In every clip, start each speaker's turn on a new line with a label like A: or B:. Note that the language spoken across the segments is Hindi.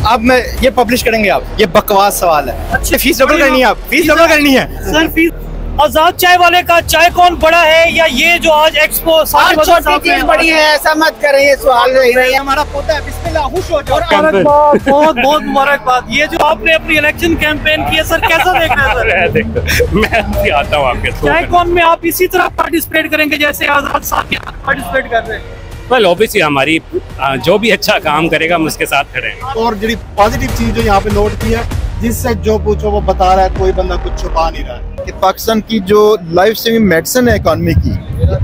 A: अब मैं ये पब्लिश करेंगे आप, ये बकवास सवाल है।
B: अच्छा,
A: फीस डबल करनी है, आप फीस डबल करनी है
B: सर। फीस आजाद चाय वाले का चाय कौन बड़ा है या ये जो आज एक्सपो
C: छोटी चीज बड़ी है, ऐसा मत करें, ये सवाल नहीं रही।
A: हमारा पोता है, बिस्मिल्लाह, खुश हो जाओ।
B: बहुत बहुत मुबारकबाद। ये जो आपने अपनी इलेक्शन कैंपेन की है सर, कैसा देख रहे हैं सर?
D: मैं आता हूँ आपके
B: चाय कौन में आप इसी तरह पार्टिसिपेट करेंगे जैसे आजाद साहब पार्टिसिपेट कर रहे हैं?
D: वेल ऑब्वियसली हमारी जो भी अच्छा काम करेगा हम उसके साथ खड़े हैं।
E: और जो पॉजिटिव चीज जो यहाँ पे नोट की है, जिससे जो पूछो वो बता रहा है, कोई बंदा कुछ छुपा नहीं रहा है।
F: कि पाकिस्तान की जो लाइफ सेविंग मेडिसिन है इकॉनमी की,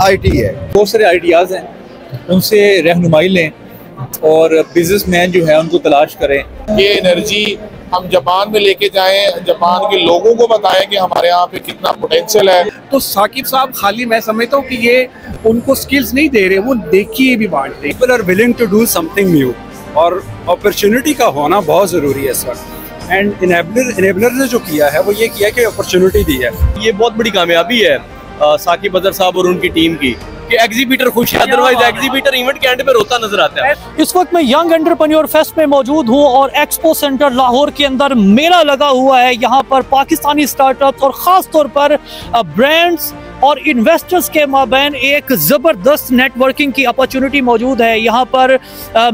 F: आईटी है।
G: बहुत सारे आइडियाज हैं, उनसे रहनुमाई लें और बिजनेसमैन जो है उनको तलाश करें।
H: ये एनर्जी हम जापान में लेके जाएं, जापान के लोगों को बताएं कि हमारे यहाँ पे कितना पोटेंशियल है।
I: तो साकिब साहब खाली मैं समझता हूँ कि ये उनको स्किल्स नहीं दे रहे, वो देखिए भी बांट रहे।
J: People are willing to do something new और अपॉर्चुनिटी का होना बहुत जरूरी है इस वक्त। एंड इनेबलर ने जो किया है वो ये किया कि अपॉर्चुनिटी दी है।
K: ये बहुत बड़ी कामयाबी है साकिब अजहर साहब और उनकी टीम की कि एग्जीबिटर खुश है, अदरवाइज एग्जीबिटर इवेंट के एंड पे रोता नजर आता है।
B: इस वक्त मैं यंग एंटरप्रेन्योर फेस्ट में मौजूद हूँ और एक्सपो सेंटर लाहौर के अंदर मेला लगा हुआ है। यहाँ पर पाकिस्तानी स्टार्टअप्स और ख़ास तौर पर ब्रांड्स और इन्वेस्टर्स के माबैन एक ज़बरदस्त नेटवर्किंग की अपॉर्चुनिटी मौजूद है। यहाँ पर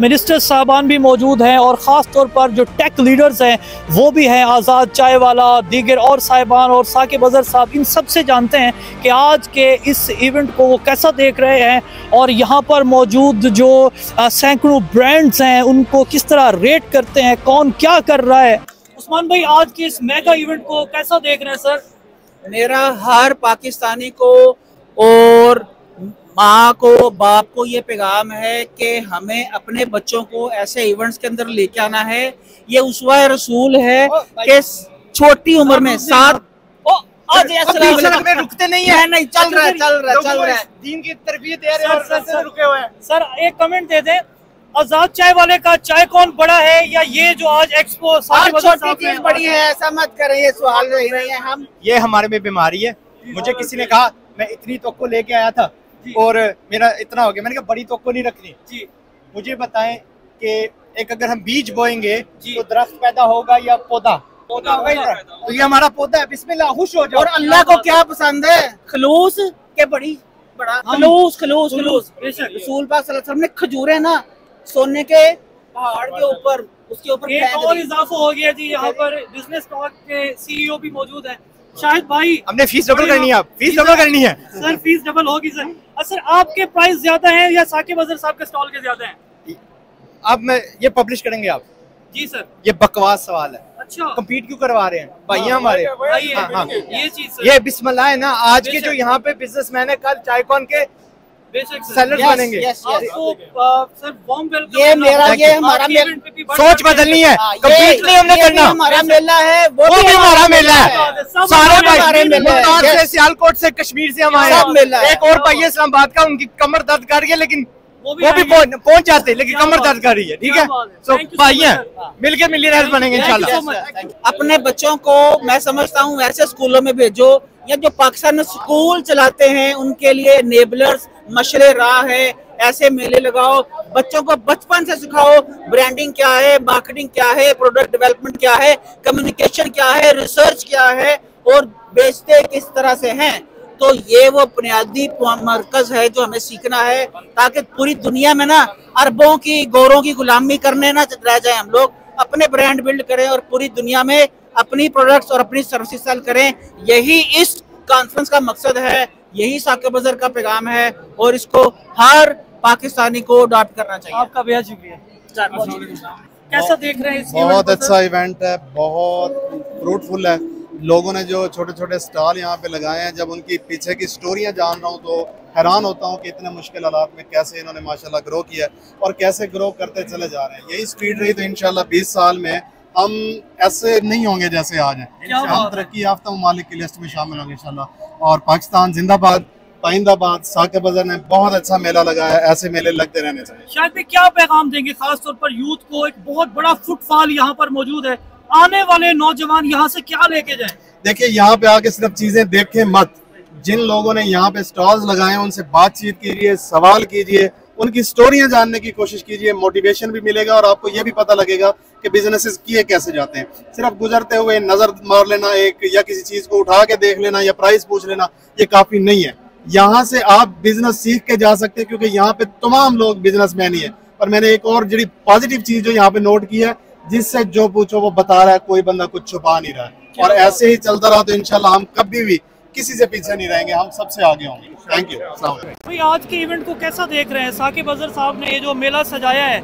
B: मिनिस्टर साहबान भी मौजूद हैं और ख़ास तौर पर जो टेक लीडर्स हैं वो भी हैं। आज़ाद चाय वाला, दीगर और साहिबान और साकिब अजहर साहब, इन सब से जानते हैं कि आज के इस इवेंट को वो कैसा देख रहे हैं और यहाँ पर मौजूद जो सैकड़ों ब्रांड्स हैं उनको किस तरह रेट करते हैं, कौन क्या कर रहा है। उस्मान भाई, आज के इस मेगा इवेंट को कैसा देख रहे हैं सर?
C: मेरा हर पाकिस्तानी को और माँ को, बाप को ये पैगाम है कि हमें अपने बच्चों को ऐसे इवेंट्स के अंदर लेके आना है। ये उसवा रसूल है कि छोटी उम्र में साथ आज
A: में रुकते नहीं है।
C: नहीं, चल रहा है
A: दीन की तरबियत दे रहे हैं और रुके हुए हैं।
B: सर एक कमेंट दे दें, आजाद चाय वाले का चाय कौन बड़ा है या ये जो आज एक्सपो
C: छोटी चीज बड़ी है, ऐसा मत करें, ये सवाल नहीं रही है। हम
A: ये हमारे में बीमारी है। मुझे किसी ने कहा, मैं इतनी तोक्को लेके आया था और मेरा इतना हो गया, मैंने कहा बड़ी तोक्को नहीं रखनी जी। मुझे बताएं कि एक अगर हम बीज बोएंगे तो दरख्त पैदा होगा या पौधा होगा? तो ये हमारा पौधा है, बिस्मिल्लाह, खुश हो जाओ।
C: और अल्लाह को क्या पसंद है? खलूस के बड़ा खलूस रसूल पाक सल्लल्लाहु अलैहि वसल्लम ने खजूरें ना सोने के पहाड़ के ऊपर, उसके ऊपर
B: एक और इजाफा हो गया जी। यहाँ पर बिजनेस टॉक के सीईओ भी मौजूद है। शाहिद भाई,
A: हमने फीस डबल करनी है, आप फीस डबल करनी है
B: सर। फीस डबल होगी सर। सर आपके प्राइस ज्यादा हैं या साकिब अजहर साहब के स्टॉल के ज्यादा हैं?
A: अब मैं ये पब्लिश करेंगे आप।
B: जी सर।
A: ये बकवास सवाल है।
B: अच्छा,
A: कम्पीट क्यों करवा रहे हैं भाई हमारे?
B: ये चीज
A: ये बिस्मिल्लाह है ना। आज के जो यहाँ पे बिजनेसमैन है, कल चायकॉन के सेलर्स बनेंगे।
B: आपको सर वार्म वेलकम।
C: ये हमारा
A: सोच बदलनी है, कम्पीट नहीं हमने करना।
C: हमारा मेला है, वो
A: भी हमारा मेला है। सारे से, सियालकोट से, कश्मीर से हमारे एक और भाई है इस्लामाबाद का, उनकी कमर दर्द कर रही है लेकिन वो भी पहुंच जाते, लेकिन कमर दर्द कर रही है। ठीक है, तो भाई हैं, मिलके मिलियनेयर बनेंगे इंशाल्लाह।
C: अपने बच्चों को मैं समझता हूँ ऐसे स्कूलों में भेजो या जो पाकिस्तान में स्कूल चलाते हैं उनके लिए एनेबलर्स मशरे राह है। ऐसे मेले लगाओ, बच्चों को बचपन से सिखाओ ब्रांडिंग क्या है, मार्केटिंग क्या है, प्रोडक्ट डेवलपमेंट क्या है, कम्युनिकेशन क्या है, रिसर्च क्या है और बेचते किस तरह से हैं। तो ये वो बुनियादी मरकज है जो हमें सीखना है, ताकि पूरी दुनिया में ना अरबों की गोरों की गुलामी करने ना रह जाए। हम लोग अपने ब्रांड बिल्ड करें और पूरी दुनिया में अपनी प्रोडक्ट्स और अपनी सर्विसेज सेल करें। यही इस कॉन्फ्रेंस का मकसद है, यही साकिब अजहर का पैगाम है और इसको हर पाकिस्तानी को अडॉप्ट करना चाहिए।
B: आपका बेहद शुक्रिया। कैसा देख रहे हैं इस
E: बहुत अच्छा इवेंट है, बहुत फ्रूटफुल है। लोगों ने जो छोटे छोटे स्टॉल यहाँ पे लगाए हैं, जब उनकी पीछे की स्टोरियाँ जान रहा हूँ तो हैरान होता हूँ कि इतने मुश्किल हालात में कैसे इन्होंने माशाल्लाह ग्रो किया और कैसे ग्रो करते चले जा रहे हैं। यही स्पीड रही तो इंशाल्लाह 20 साल में हम ऐसे नहीं होंगे जैसे आज हैं। हम तरक्की याफ्ता ममालिक की लिस्ट में शामिल होंगे इंशाल्लाह। और पाकिस्तान जिंदाबाद, पाइंदाबाद। साकिब अजहर ने बहुत अच्छा मेला लगाया, ऐसे मेले लगते रहने चाहिए।
B: शायद में क्या पैगाम देंगे खासतौर पर यूथ को? एक बहुत बड़ा फुटफॉल यहाँ पर मौजूद है, आने वाले नौजवान यहाँ से क्या लेके जाएं?
E: देखिए, यहाँ पे आके सिर्फ चीजें देखें मत। जिन लोगों ने यहाँ पे स्टॉल्स लगाए हैं उनसे बातचीत कीजिए, सवाल कीजिए, उनकी स्टोरियां जानने की कोशिश कीजिए, मोटिवेशन भी मिलेगा और आपको ये भी पता लगेगा कि बिजनेसेस किए कैसे जाते हैं। सिर्फ गुजरते हुए नजर मार लेना एक या किसी चीज को उठा के देख लेना या प्राइस पूछ लेना ये काफी नहीं है। यहाँ से आप बिजनेस सीख के जा सकते हैं क्योंकि यहाँ पे तमाम लोग बिजनेसमैन ही है। और मैंने एक और जी पॉजिटिव चीज जो यहाँ पे नोट की है, जिससे जो पूछो वो बता रहा है, कोई बंदा कुछ छुपा नहीं रहा है। और ऐसे ही चलता रहा तो इंशाल्लाह हम कभी भी किसी से पीछे नहीं रहेंगे, हम सबसे आगे होंगे। Thank you.
B: भाई आज के इवेंट को कैसा देख रहे हैं? साकिब अजहर साहब ने ये जो मेला सजाया है,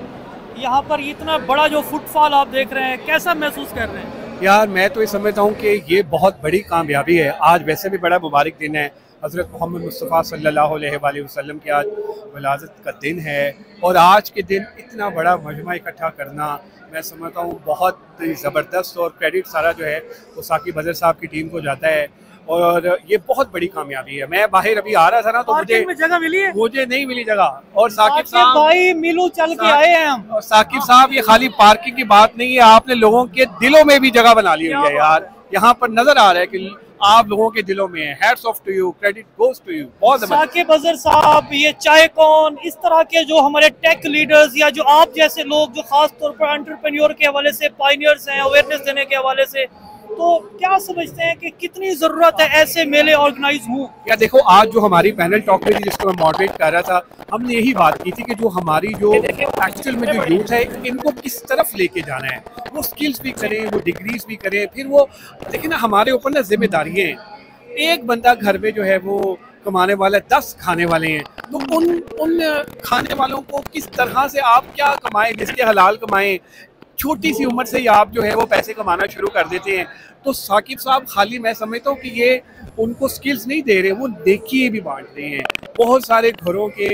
B: यहाँ पर इतना बड़ा जो फुटफॉल आप देख रहे हैं, कैसा महसूस कर रहे हैं?
I: यार मैं तो ये समझता हूँ कि ये बहुत बड़ी कामयाबी है। आज वैसे भी बड़ा मुबारक दिन है, हज़रत मोहम्मद मुस्तफ़ा सल्लल्लाहु अलैहि वसल्लम की आज विलादत का दिन है। और आज के दिन इतना बड़ा मजमा इकट्ठा करना मैं समझता हूँ बहुत ज़बरदस्त, और क्रेडिट सारा जो है वो साकिब अजहर साहब की टीम को जाता है। और ये बहुत बड़ी कामयाबी है। मैं बाहर अभी आ रहा था ना, तो मुझे
B: जगह मिली है,
I: मुझे नहीं मिली जगह। और साकिब साहब
B: भाई मिलू चल के आए हैं हम।
I: और साकिब साहब, ये खाली पार्किंग की बात नहीं है, आपने लोगों के दिलों में भी जगह बना ली हुई है यार। यहाँ पर नजर आ रहा है कि आप लोगों के दिलों में है। Hats off to you, credit goes to you. बहुत
B: साकिब अजहर साहब, ये चाय कौन, इस तरह के जो हमारे टेक लीडर्स या जो आप जैसे लोग जो खास तौर पर एंटरप्रेन्योर के हवाले से पायनियर्स हैं, अवेयरनेस देने के हवाले से, तो क्या समझते हैं कि कितनी जरूरत है ऐसे मेले ऑर्गेनाइज हों?
I: या देखो, आज जो हमारी पैनल टॉक हुई थी जिसको मैं मॉडरेट कर रहा था, हमने यही बात की थी कि जो हमारी जो एक्चुअल में जो यूथ है इनको किस तरफ लेके जाना है। वो स्किल्स भी करें, वो डिग्रीज भी करें, फिर वो देखिए ना, हमारे ऊपर ना जिम्मेदारियाँ हैं। एक बंदा घर में जो है वो कमाने वाला है, 10 खाने वाले हैं, तो उन खाने वालों को किस तरह से आप क्या कमाएं, जिसके हलाल कमाएं। छोटी सी उम्र से ही आप जो है वो पैसे कमाना शुरू कर देते हैं। तो साकिब साहब खाली मैं समझता हूँ कि ये उनको स्किल्स नहीं दे रहे, वो देखिए भी बांट रहे हैं। बहुत सारे घरों के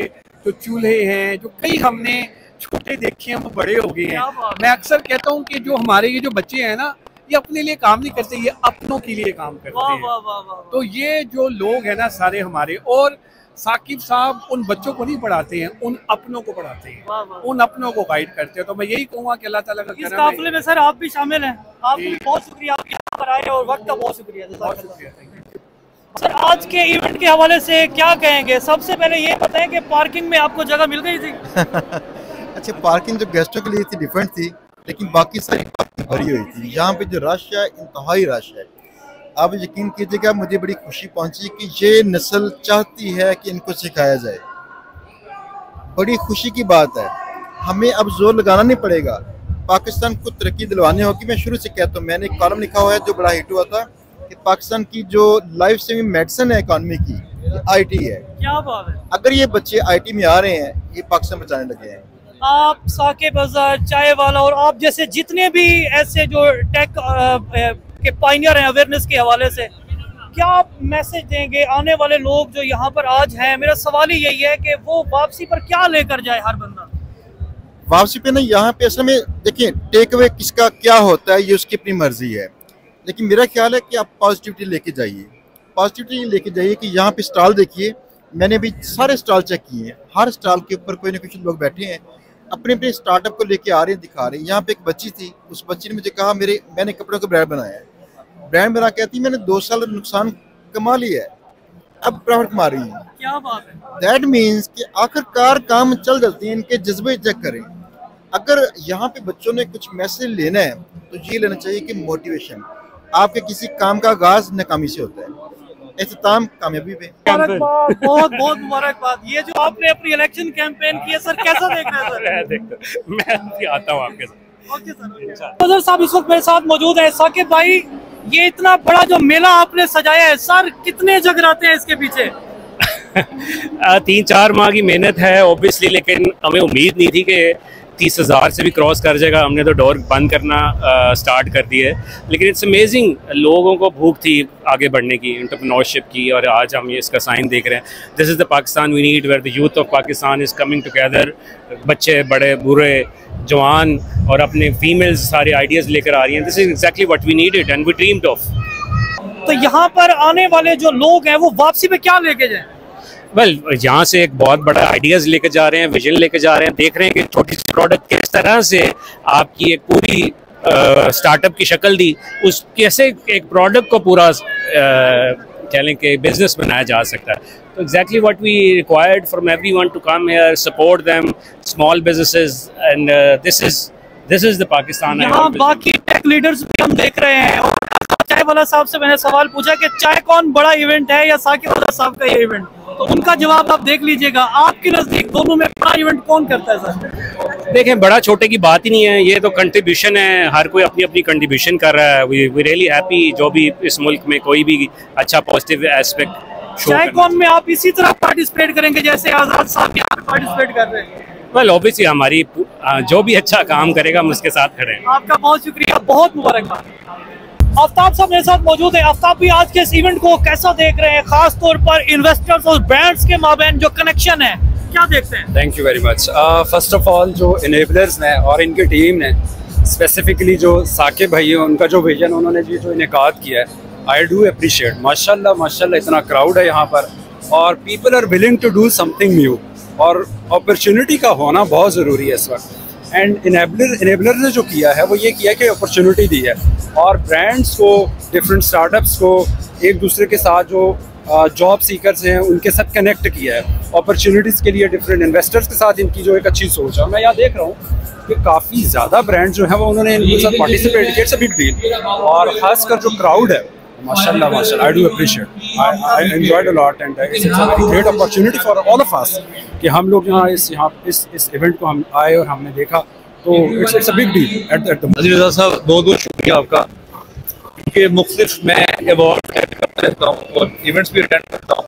I: जो चूल्हे हैं, जो कई हमने छोटे देखे हैं, वो बड़े हो गए हैं। मैं अक्सर कहता हूँ कि जो हमारे ये जो बच्चे हैं ना, ये अपने लिए काम नहीं करते, ये अपनों के लिए काम करते हैं। तो ये जो लोग हैं ना सारे हमारे, और साकिब साहब उन बच्चों को नहीं पढ़ाते हैं, उन अपनों को पढ़ाते हैं, उन अपनों को गाइड करते हैं। तो मैं यही कहूँगा कि अल्लाह ताला का
B: इस काफिले में सर आप भी शामिल हैं। आपको भी बहुत शुक्रिया, आप यहाँ पर आए और वक्त का बहुत शुक्रिया। सर आज के इवेंट के हवाले से क्या कहेंगे? सबसे पहले ये बताएं कि पार्किंग में आपको जगह मिल गई थी?
F: अच्छा, पार्किंग जो गेस्टों के लिए थी डिफरेंट थी, लेकिन बाकी सारी पार्किंग भरी हुई थी। यहाँ पे जो रश है, इंतहाई रश है। आप यकीन कीजिएगा, मुझे बड़ी खुशी पहुंची कि ये नस्ल चाहती है कि इनको सिखाया जाए। बड़ी खुशी की बात है। हमें अब जोर लगाना नहीं पड़ेगा, पाकिस्तान को तरक्की दिलवानी होगी। मैं शुरू से कहता हूँ, मैंने एक कॉलम लिखा हुआ है जो बड़ा हिट हुआ था कि पाकिस्तान की जो लाइफ सेविंग मेडिसिन है इकॉनमी की, IT है।
B: क्या बात है।
F: अगर ये बच्चे IT में आ रहे हैं, ये पाकिस्तान बचाने लगे हैं।
B: आप साकिब अजहर, चाय वाला और आप जैसे जितने भी ऐसे जो टेक के पायनियर हैं अवेयरनेस के हवाले से, क्या आप मैसेज देंगे आने वाले लोग जो यहाँ पर आज हैं? मेरा सवाल ही यही है कि वो वापसी पर क्या लेकर जाए हर बंदा?
F: वापसी पे नहीं, यहाँ पे असल में देखिए, टेक अवे किसका क्या होता है ये उसकी अपनी मर्जी है, लेकिन मेरा ख्याल है कि आप पॉजिटिविटी लेके जाइए। पॉजिटिविटी लेके जाइए कि यहाँ पे स्टॉल देखिए, मैंने भी सारे स्टॉल चेक किए हैं, हर स्टॉल के ऊपर कोई ना कुछ लोग बैठे हैं, अपने अपने स्टार्टअप को लेके आ रहे हैं, दिखा रहे हैं। यहाँ पे एक बच्ची थी, उस बच्ची ने मुझे कहा मैंने कपड़ों का ब्रांड बनाया है। ब्रांड बना कहती मैंने 2 साल नुकसान कमा लिया है, अब प्रॉफिट कमा रही है।
B: क्या बात है।
F: दैट मीन्स कि आखिरकार काम चल जाते हैं। इनके जज्बे चेक करें। अगर यहाँ पे बच्चों ने कुछ मैसेज लेना है तो ये लेना चाहिए कि मोटिवेशन आपके किसी काम का आगाज नाकामी से होता है, इख्तिताम कामयाबी पे।
B: बहुत बहुत मुबारकबाद। ये जो आपने अपनी इलेक्शन कैंपेन की है सर, कैसा देख रहे हैं सर?
D: मैं आता हूँ आपके साथ।
B: Okay sir. अजहर साहब इस वक्त मेरे साथ मौजूद है। साकिब भाई, ये इतना बड़ा जो मेला आपने सजाया है सर, कितने जगराते हैं इसके पीछे?
D: 3-4 माह की मेहनत है ऑब्वियसली, लेकिन हमें उम्मीद नहीं थी कि 30,000 से भी क्रॉस कर जाएगा। हमने तो डोर बंद करना स्टार्ट कर दिया है, लेकिन इट्स अमेजिंग। लोगों को भूख थी आगे बढ़ने की, एंटरप्रेन्योरशिप की, और आज हम ये इसका साइन देख रहे हैं। This is the Pakistan we need, where the youth of Pakistan is coming together. बच्चे, बड़े, बूढ़े, जवान और अपने फीमेल्स सारे आइडियाज़ लेकर आ रही हैं। This is exactly what we needed and we dreamed of.
B: तो यहाँ पर आने वाले जो लोग हैं वो वापसी पे क्या लेके जाएं?
D: वेल, यहाँ से एक बहुत बड़ा आइडियाज़ लेके जा रहे हैं, विजन लेके जा रहे हैं। देख रहे हैं कि छोटी सी प्रोडक्ट किस तरह से आपकी एक पूरी स्टार्टअप की शक्ल दी, उस कैसे एक प्रोडक्ट को पूरा चलें कि बिजनेस बनाया जा सकता है। तो exactly what we required from everyone to come here, support them, small businesses, and this is the Pakistan.
B: यहाँ बाकी टेक लीडर्स भी हम देख रहे हैं, और चाय वाला साहब से मैंने सवाल पूछा कि चाय कौन बड़ा इवेंट है या साकिब वाला साहब का ये इवेंट, तो उनका जवाब आप देख लीजिएगा। आपके नजदीक दोनों में बड़ा इवेंट कौन करता है सर?
D: देखें, बड़ा छोटे की बात ही नहीं है, ये तो कंट्रीब्यूशन है, हर कोई अपनी अपनी कंट्रीब्यूशन कर रहा है। वी रियली हैप्पी जो भी इस मुल्क में कोई भी अच्छा पॉजिटिव एस्पेक्ट शो।
B: चाय कौन में आप इसी तरह पार्टिसिपेट करेंगे जैसे आजाद साहब यहाँ पार्टिसिपेट कर रहे हैं?
D: वेल ऑब्वियसली हमारी जो भी अच्छा काम करेगा हम उसके साथ खड़े हैं।
B: आपका बहुत शुक्रिया, बहुत मुबारकबाद। आफ्ताब साहब मेरे साथ मौजूद है। आफ्ताब भी आज के इस इवेंट को कैसा देख रहे हैं, खास तौर पर इन्वेस्टर्स और ब्रांड्स के माबैन जो कनेक्शन है, क्या देखते हैं?
J: Thank you very much. First of all जो इनेबलर्स ने और इनकी टीम ने, स्पेसिफिकली जो साकिब भाई है, उनका जो विजन उन्होंने जो इनेकाद किया है, आई डू अप्रिशिएट। माशाल्लाह माशाल्लाह इतना क्राउड है यहाँ पर, और people are willing to do something new, और अपॉर्चुनिटी का होना बहुत ज़रूरी है इस वक्त। एंड इनेबलर ने जो किया है वो ये किया कि अपॉर्चुनिटी दी है, और ब्रांड्स को, डिफरेंट स्टार्टअप्स को एक दूसरे के साथ जो जॉब सीकर्स हैं उनके साथ कनेक्ट किया है, अपॉर्चुनिटीज़ के लिए डिफरेंट इन्वेस्टर्स के साथ इनकी जो एक अच्छी सोच है। मैं यहाँ देख रहा हूँ कि काफ़ी ज़्यादा ब्रांड जो है वो उन्होंने इनके साथ पार्टिसिपेट किया, सभी डील, और ख़ासकर जो क्राउड है माशाल्लाह माशाल्लाह, I do appreciate, I enjoyed a lot, and it's a very great opportunity for all of us कि हम लोग यहाँ इस इवेंट को हम आए और हमने देखा, तो it's a big deal at the.
G: Aziz Raza साहब, बहुत बहुत शुक्रिया आपका, क्योंकि मुख्तलिफ मैं अवार्ड अटेंड करता रहता हूँ और इवेंट्स भी अटेंड करता हूँ,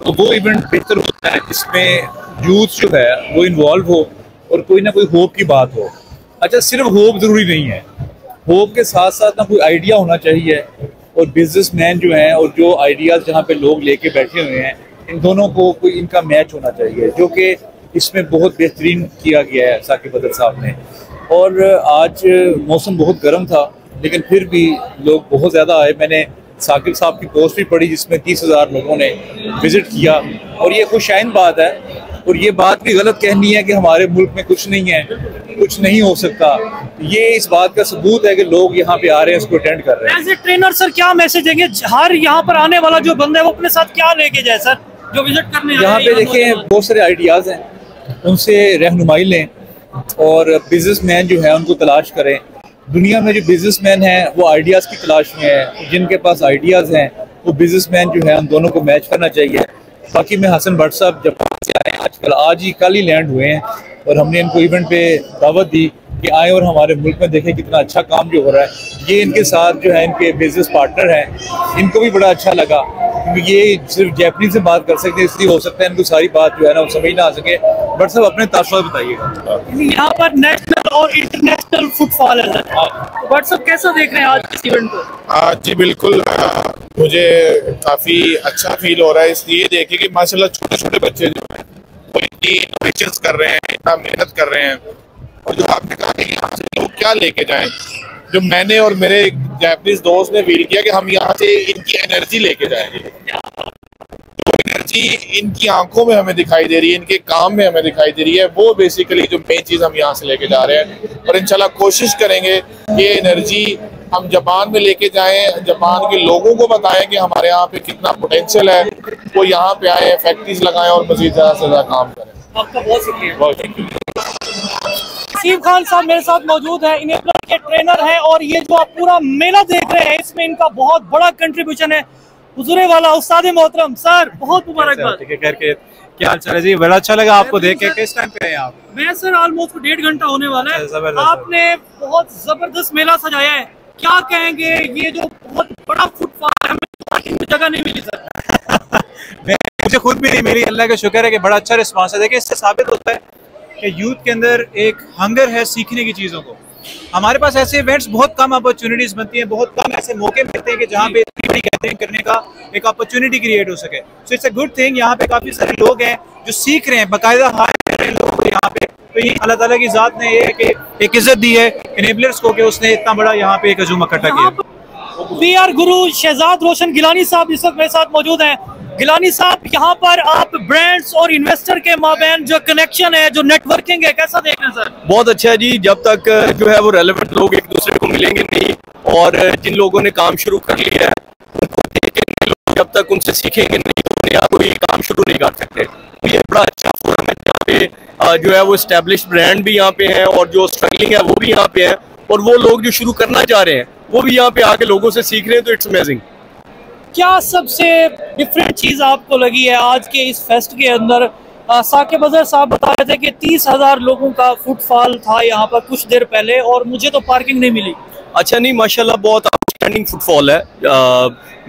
G: तो वो इवेंट बेहतर होता है जिसमें यूथ जो है वो इन्वॉल्व हो और कोई ना कोई होप की बात हो। अच्छा, सिर्फ होप ज़रूरी नहीं है, होप के साथ साथ ना कोई आइडिया होना चाहिए, और बिजनेसमैन जो हैं और जो आइडियाज़ जहाँ पे लोग लेके बैठे हुए हैं, इन दोनों को कोई इनका मैच होना चाहिए, जो कि इसमें बहुत बेहतरीन किया गया है साकिब बदर साहब ने। और आज मौसम बहुत गर्म था, लेकिन फिर भी लोग बहुत ज़्यादा आए। मैंने साकिब साहब की पोस्ट भी पढ़ी जिसमें 30,000 लोगों ने विज़िट किया, और ये खुशाइन बात है, और ये बात भी गलत कहनी है कि हमारे मुल्क में कुछ नहीं है, कुछ नहीं हो सकता। ये इस बात का सबूत है कि लोग यहाँ पे आ रहे हैं, उसको अटेंड कर रहे हैं।
B: एज ए ट्रेनर सर क्या मैसेज देंगे हर यहाँ पर आने वाला जो बंदा है वो अपने साथ क्या लेके जाए सर, जो विजिट करने
G: यहाँ पे देखें बहुत सारे आइडियाज़ हैं, उनसे रहनुमाई लें, और बिजनेसमैन जो है उनको तलाश करें। दुनिया में जो बिजनेसमैन हैं वो आइडियाज़ की तलाश में है, जिनके पास आइडियाज़ हैं वो बिजनेसमैन जो है उन दोनों को मैच करना चाहिए। बाकी मैं हसन भट्ट साहब जापान से आए हैं, आजकल आज ही कल ही लैंड हुए हैं, और हमने इनको इवेंट पे दावत दी कि आए और हमारे मुल्क में देखें कितना अच्छा काम जो हो रहा है। ये इनके साथ जो है इनके बिजनेस पार्टनर हैं, इनको भी बड़ा अच्छा लगा, क्योंकि ये सिर्फ जैपनीज से बात कर सकते हैं, इसलिए हो सकता है इनको सारी बात जो है ना वो समझ ना आ सके। बट सब अपने तासुरात बताइएगा।
B: यहाँ पर नेशनल और इंटरनेशनल फुटफॉल है, बट सब कैसा देख रहे हैं आज इस इवेंट को?
H: जी बिल्कुल, मुझे काफ़ी अच्छा फील हो रहा है, इसलिए देखिए कि माशाल्लाह छोटे छोटे बच्चे जो हैं वो इतनी इनोवेशंस कर रहे हैं, इतना मेहनत कर रहे हैं, और जो आपने कहा कि यहाँ से लोग क्या लेके जाएं, जो मैंने और मेरे जापानीज दोस्त ने फील किया कि हम यहाँ से इनकी एनर्जी लेके जाएंगे। जो एनर्जी इनकी आंखों में हमें दिखाई दे रही है, इनके काम में हमें दिखाई दे रही है, वो बेसिकली जो मेन चीज़ हम यहाँ से लेके जा रहे हैं, और इंशाल्लाह कोशिश करेंगे कि ये एनर्जी हम जापान में लेके जाएं, जापान के लोगों को बताएं कि हमारे यहाँ पे कितना पोटेंशियल है, वो यहाँ पे आए, फैक्ट्रीज लगाएं और मजीद ज़्यादा से ज़्यादा काम करें।
B: आपका बहुत शुक्रिया।
H: बहुत शुक्रिया।
B: नसीब खान साहब मेरे साथ मौजूद हैं, इनेबलर के ट्रेनर हैं, और ये जो आप पूरा मेला देख रहे हैं इसमें इनका बहुत बड़ा कंट्रीब्यूशन है। हुजूरे वाला उस्ताद मोहतरम सर, बहुत मुबारकबाद।
J: क्या हाल चाल है जी? बड़ा अच्छा लगा आपको देख के। किस टाइम पे हैं आप?
B: मैं सर ऑलमोस्ट 1.5 घंटा होने वाला है। आपने बहुत जबरदस्त मेला सजाया है, क्या कहेंगे? ये जो बहुत बड़ा फुटपाथ है, हमें जगह नहीं मिली सर।
J: मुझे खुद भी नहीं मिली, अल्लाह का शुक्र है कि बड़ा अच्छा रिस्पांस है। देखिए, इससे साबित होता है कि यूथ के अंदर एक हंगर है सीखने की चीज़ों को। हमारे पास ऐसे इवेंट्स बहुत कम अपॉर्चुनिटीज़ बनती हैं, बहुत कम ऐसे मौके मिलते हैं कि जहाँ पे इतनी बड़ी गैदरिंग करने का एक अपॉर्चुनिटी क्रिएट हो सके। So it's a good thing. यहाँ पे काफ़ी सारे लोग हैं जो सीख रहे हैं, बाकायदा हायर कर रहे हैं लोगों को यहाँ पे। तो ये अल्लाह ताला की ज़ात ने एक इज्जत दी है इनेबलर्स को कि उसने इतना बड़ा यहाँ पे एक हजूम इकट्ठा किया।
B: वी आर गुरु शहजाद रोशन गिलानी साहब इस वक्त मेरे साथ मौजूद हैं। गिलानी साहब, यहाँ पर आप ब्रांड्स और इन्वेस्टर के माबैन जो कनेक्शन है, जो नेटवर्किंग है, कैसा देख रहे हैं सर?
K: बहुत अच्छा है जी। जब तक जो है वो रेलेवेंट लोग एक दूसरे को मिलेंगे नहीं, और जिन लोगों ने काम शुरू कर लिया है उनको देख के लोग जब तक उनसे सीखेंगे नहीं तो नया कोई काम शुरू नहीं कर सकते। तो ये बड़ा अच्छा फोरम है जहाँ पे जो है वो एस्टेब्लिश्ड ब्रांड भी यहाँ पे हैं और जो स्ट्रगलिंग है वो भी यहाँ पे है, और वो लोग जो शुरू करना चाह रहे हैं वो भी यहाँ पे आके लोगों से सीख रहे हैं। तो इट्स अमेजिंग।
B: क्या सबसे डिफरेंट चीज आपको लगी है आज के इस फेस्ट के अंदर? साकिब अजहर साहब बता रहे थे कि 30,000 लोगों का फुटफॉल था यहाँ पर कुछ देर पहले, और मुझे तो पार्किंग नहीं मिली।
K: अच्छा, नहीं माशाल्लाह बहुत आउटस्टैंडिंग फुटफॉल है।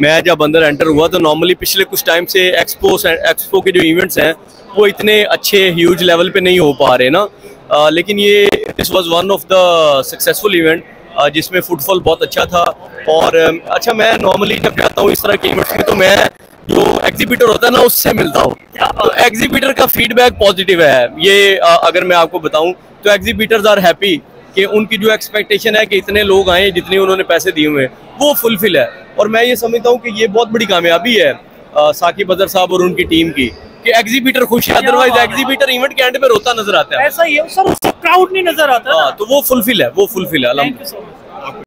K: मैं जब अंदर एंटर हुआ तो नॉर्मली पिछले कुछ टाइम से एक्सपो के जो इवेंट्स हैं वो इतने अच्छे ह्यूज लेवल पे नहीं हो पा रहे ना, लेकिन ये this was one of the successful event जिसमें फुटफॉल बहुत अच्छा था। और अच्छा, मैं नॉर्मली जब जाता हूँ इस तरह के इवेंट्स में तो मैं जो एग्जीबिटर होता है ना उससे मिलता हूँ, तो एग्जीबिटर का फीडबैक पॉजिटिव है। ये अगर मैं आपको बताऊँ तो एग्जीबिटर्स आर हैप्पी कि उनकी जो एक्सपेक्टेशन है कि इतने लोग आए जितने उन्होंने पैसे दिए हुए हैं वो फुलफिल है। और मैं ये समझता हूँ कि ये बहुत बड़ी कामयाबी है साकिब अजहर साहब और उनकी टीम की कि एग्जीबिटर खुश है, अदरवाइज एग्जीबिटर इवेंट के एंड पे रोता नजर आता है।
B: ऐसा ही है सर, उससे क्राउड नहीं नजर आता।
K: तो वो फुलफिल है, वो फुलफिल है।